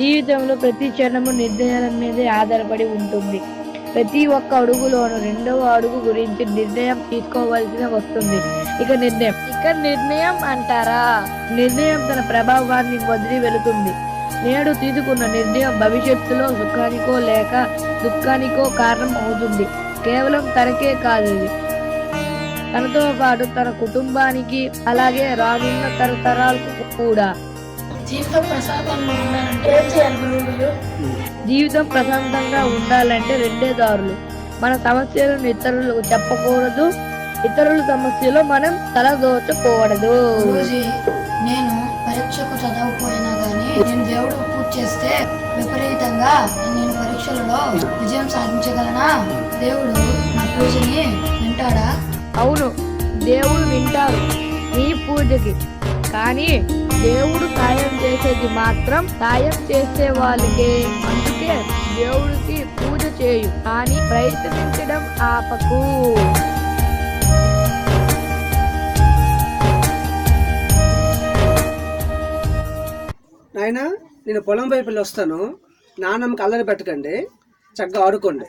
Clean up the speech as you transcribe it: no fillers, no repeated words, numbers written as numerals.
జీవితంలో ప్రతి క్షణము నిర్ణయాల మీదే ఆధారపడి ఉంటుంది. ప్రతి ఒక్క అడుగులోనూ రెండవ అడుగు గురించి నిర్ణయం తీసుకోవాల్సి వస్తుంది. ఇక నిర్ణయం అంటారా? నిర్ణయం తన ప్రభావాన్ని వదిలి వెళుతుంది. నేడు తీసుకున్న నిర్ణయం భవిష్యత్తులో సుఖానికో లేక దుఃఖానికో కారణం అవుతుంది. కేవలం తనకే కాదు, తనతో పాటు తన కుటుంబానికి, అలాగే రానున్న తరతరాలకు కూడా. జీవితం ప్రశాంతంగా ఉండాలంటే రెండే దారులు. మన సమస్యలను ఇతరులకు చెప్పకూడదు, ఇతరుల సమస్యలు మనం తలదోచకూడదు. నేను పరీక్షకు చదవకపోయినా గానీ నేను దేవుడు పూజ చేస్తే విపరీతంగా నేను పరీక్షలలో విజయం సాధించగలనా? దేవుడు నా పూజని వింటాడా? అవును, దేవుడు వింటాడు నీ పూజకి. కానీ దేవుడు సాయం చేసేది మాత్రం సాయం చేసే వాళ్ళకే. అందుకే దేవుడికి పూజ చేయు, కానీ ప్రయత్నించడం ఆపకు. నాయనా, నేను పొలం వైపు వస్తాను. నాన్నమ్మకి అల్లరి పెట్టకండి, చక్కగా ఆడుకోండి.